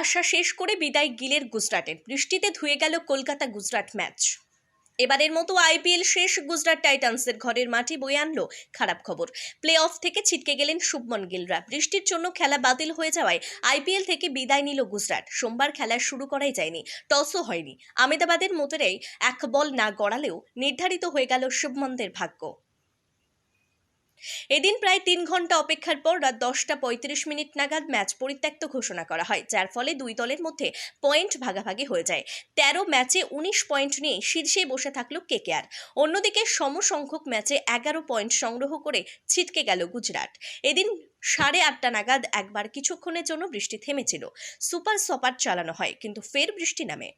আসা শেষ করে বিদায় গিলের গুজরাটের। বৃষ্টিতে ধুয়ে গেল কলকাতা গুজরাট ম্যাচ। এবারের মতো আইপিএল শেষ গুজরাট টাইটান্সের ঘরের মাঠে বয়ে আনলো খারাপ খবর। প্লে অফ থেকে ছিটকে গেলেন শুভমন গিলরা। বৃষ্টির জন্য খেলা বাতিল হয়ে যাওয়ায় আইপিএল থেকে বিদায় নিল গুজরাট। সোমবার খেলা শুরু করাই যায়নি, টসও হয়নি। আহমেদাবাদের মোটেরাই এক বল না গড়ালেও নির্ধারিত হয়ে গেল শুভমনদের ভাগ্য। এদিন প্রায় 3 ঘন্টা অপেক্ষার পর রাত 10:35 নাগাদ ম্যাচ পরিত্যক্ত ঘোষণা করা হয়, যার ফলে দুই দলের মধ্যে পয়েন্ট ভাগাভাগি হয়ে যায়। 13 ম্যাচে 19 পয়েন্ট নিয়ে শীর্ষে বসে থাকলো কেকেআর। অন্যদিকে সমসংখ্যক ম্যাচে 11 পয়েন্ট সংগ্রহ করে ছিটকে গেল গুজরাট। এদিন 8:30 নাগাদ একবার কিছুক্ষণের জন্য বৃষ্টি থেমেছিল। সুপার সপার চালানো হয়, কিন্তু ফের বৃষ্টি নামে।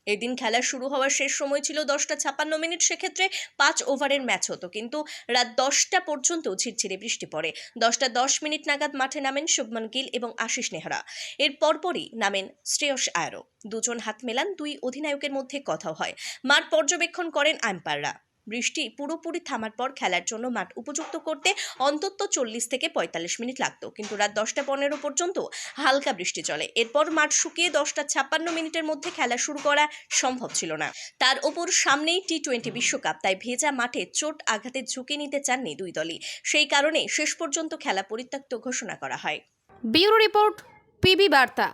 এদিন খেলা শুরু হওয়ার শেষ সময় ছিল 10:56। সেক্ষেত্রে 5 ওভারের ম্যাচ হতো, কিন্তু রাত 10টা পর্যন্ত ঝিরঝিরে বৃষ্টি পড়ে। 10:10 নাগাদ মাঠে নামেন শুভমন গিল এবং আশিস নেহরা। এর পরপরই নামেন শ্রেয়স আয়ারও। দুজন হাত মেলান, দুই অধিনায়কের মধ্যে কথাও হয়। মাঠ পর্যবেক্ষণ করেন আম্পায়াররা। বৃষ্টি পুরোপুরি থামার পর খেলার জন্য মাঠ উপযুক্ত করতে অন্তত 40 থেকে 45 মিনিট লাগতো, কিন্তু রাত 10:15 পর্যন্ত হালকা বৃষ্টি চলে। এরপর মাঠ শুকিয়ে 10:56 মধ্যে খেলা শুরু করা সম্ভব ছিল না। তার ওপর সামনেই টি-20 বিশ্বকাপ, তাই ভেজা মাঠে চোট আঘাতের ঝুঁকি নিতে চাননি দুই দলই। সেই কারণে শেষ পর্যন্ত খেলা পরিত্যক্ত ঘোষণা করা হয়। ব্যুরো রিপোর্ট, পিবি বার্তা।